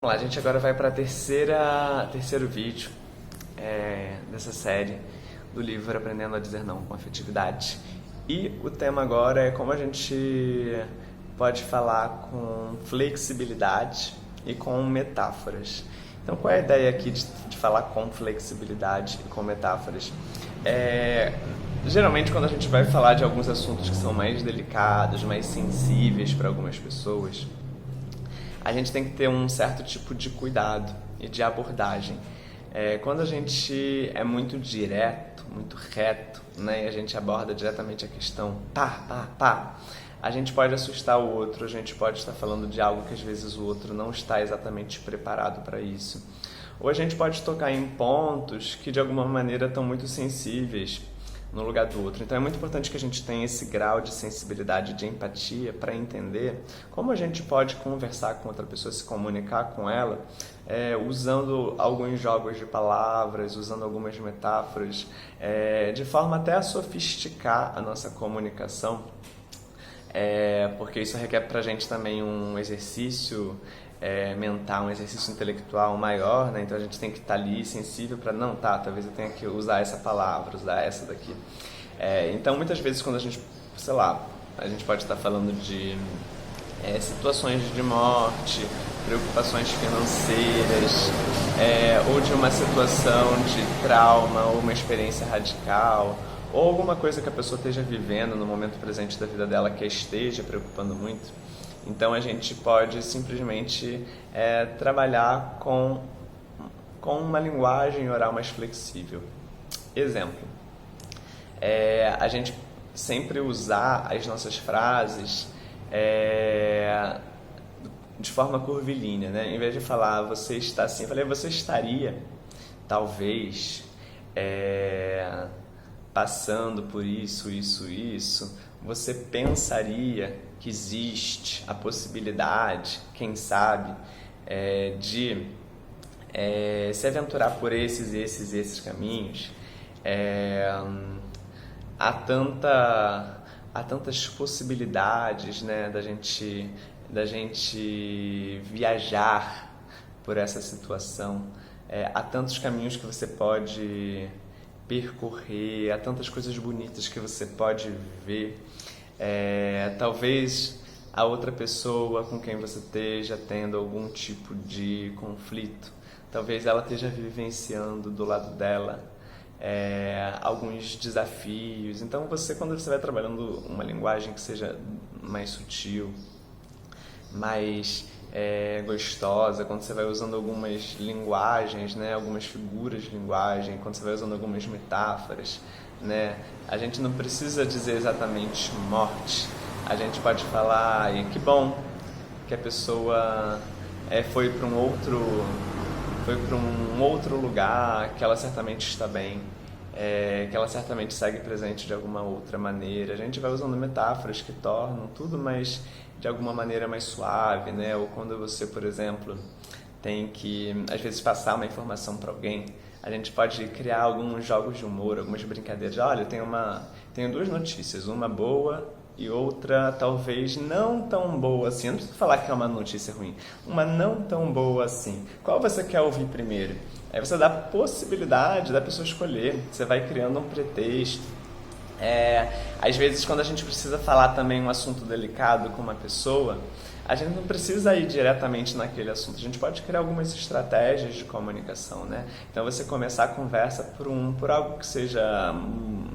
Vamos lá, a gente agora vai para terceiro vídeo dessa série do livro Aprendendo a Dizer Não com Afetividade. E o tema agora é como a gente pode falar com flexibilidade e com metáforas. Então, qual é a ideia aqui de falar com flexibilidade e com metáforas? Geralmente, quando a gente vai falar de alguns assuntos que são mais delicados, mais sensíveis para algumas pessoas, a gente tem que ter um certo tipo de cuidado e de abordagem. Quando a gente é muito direto, muito reto, né, e a gente aborda diretamente a questão a gente pode assustar o outro, a gente pode estar falando de algo que às vezes o outro não está exatamente preparado para isso. Ou a gente pode tocar em pontos que de alguma maneira estão muito sensíveis no lugar do outro. Então é muito importante que a gente tenha esse grau de sensibilidade, de empatia para entender como a gente pode conversar com outra pessoa, se comunicar com ela, usando alguns jogos de palavras, usando algumas metáforas, de forma até a sofisticar a nossa comunicação, porque isso requer para a gente também um exercício mental, um exercício intelectual maior, né? Então a gente tem que estar ali sensível para talvez eu tenha que usar essa palavra, usar essa daqui. Então muitas vezes quando a gente, a gente pode estar falando de situações de morte, preocupações financeiras, ou de uma situação de trauma, ou uma experiência radical, ou alguma coisa que a pessoa esteja vivendo no momento presente da vida dela que a esteja preocupando muito. Então a gente pode simplesmente trabalhar com uma linguagem oral mais flexível. Exemplo, a gente sempre usar as nossas frases de forma curvilínea, né? Em vez de falar você está assim, eu falei você estaria, talvez, passando por isso, você pensaria que existe a possibilidade, quem sabe, de se aventurar por esses caminhos. Há tantas possibilidades, né, da gente viajar por essa situação. Há tantos caminhos que você pode percorrer, há tantas coisas bonitas que você pode ver. Talvez a outra pessoa com quem você esteja tendo algum tipo de conflito, talvez ela esteja vivenciando do lado dela alguns desafios. Então quando você vai trabalhando uma linguagem que seja mais sutil, mais gostosa, quando você vai usando algumas linguagens, né, algumas figuras de linguagem, quando você vai usando algumas metáforas, né, a gente não precisa dizer exatamente morte. A gente pode falar, e que bom que a pessoa foi para um outro lugar, que ela certamente está bem, que ela certamente segue presente de alguma outra maneira. A gente vai usando metáforas que tornam tudo mais, de alguma maneira, mais suave, né? Ou quando você, por exemplo, tem que, às vezes, passar uma informação para alguém, a gente pode criar alguns jogos de humor, algumas brincadeiras. Olha, tenho duas notícias, uma boa e outra talvez não tão boa assim. Eu não preciso falar que é uma notícia ruim, uma não tão boa assim. Qual você quer ouvir primeiro? Aí você dá a possibilidade da pessoa escolher, você vai criando um pretexto. Às vezes, quando a gente precisa falar também um assunto delicado com uma pessoa, a gente não precisa ir diretamente naquele assunto, a gente pode criar algumas estratégias de comunicação, né? Então você começar a conversa por algo que seja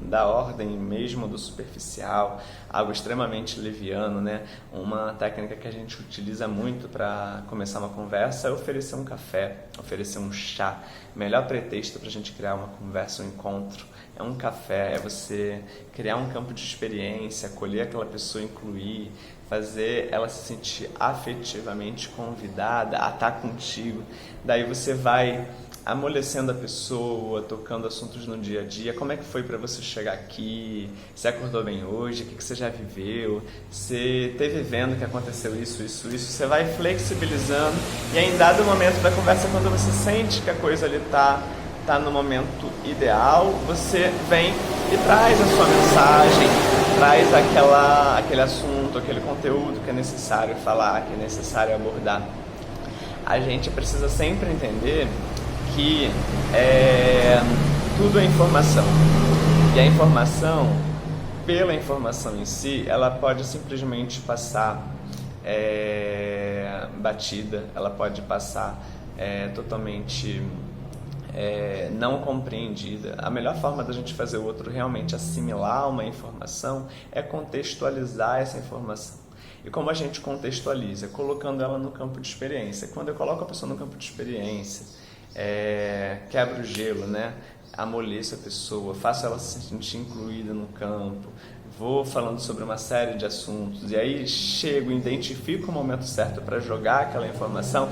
da ordem mesmo do superficial, algo extremamente leviano, né? Uma técnica que a gente utiliza muito para começar uma conversa é oferecer um café, oferecer um chá. O melhor pretexto para a gente criar uma conversa, um encontro, é um café, é você criar um campo de experiência, acolher aquela pessoa, incluir, fazer ela se sentir afetivamente convidada a estar contigo. Daí você vai amolecendo a pessoa, tocando assuntos no dia a dia. Como é que foi para você chegar aqui? Você acordou bem hoje? O que você já viveu? Você esteve vendo que aconteceu isso? Você vai flexibilizando e aí, em dado momento da conversa, quando você sente que a coisa ali está no momento ideal, você vem e traz a sua mensagem, traz aquele assunto, aquele conteúdo que é necessário falar, que é necessário abordar. a gente precisa sempre entender que tudo é informação. E a informação, pela informação em si, ela pode simplesmente passar batida, ela pode passar totalmente não compreendida. A melhor forma da gente fazer o outro realmente assimilar uma informação é contextualizar essa informação. E como a gente contextualiza? Colocando ela no campo de experiência. Quando eu coloco a pessoa no campo de experiência, quebro o gelo, né? Amoleço a pessoa, faço ela se sentir incluída no campo, vou falando sobre uma série de assuntos e aí chego, identifico o momento certo para jogar aquela informação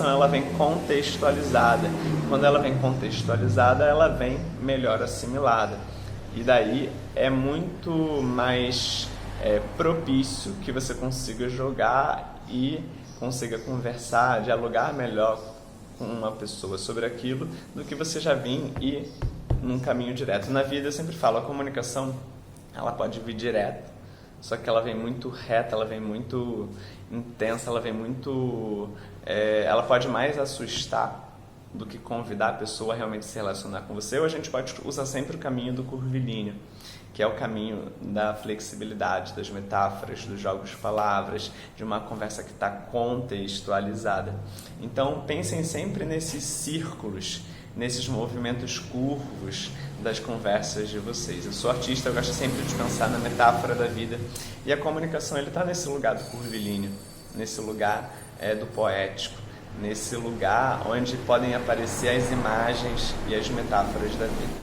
ela vem contextualizada. Quando ela vem contextualizada, ela vem melhor assimilada. E daí é muito mais propício que você consiga jogar e consiga conversar, dialogar melhor com uma pessoa sobre aquilo do que você já vir e num caminho direto. Na vida eu sempre falo, a comunicação ela pode vir direto, só que ela vem muito reta, ela vem muito intensa, ela vem muito... ela pode mais assustar do que convidar a pessoa a realmente se relacionar com você, ou a gente pode usar sempre o caminho do curvilíneo, que é o caminho da flexibilidade, das metáforas, dos jogos de palavras, de uma conversa que está contextualizada. Então, pensem sempre nesses círculos, nesses movimentos curvos das conversas de vocês. Eu sou artista, eu gosto sempre de pensar na metáfora da vida, e a comunicação está nesse lugar do curvilíneo, nesse lugar do poético, nesse lugar onde podem aparecer as imagens e as metáforas da vida.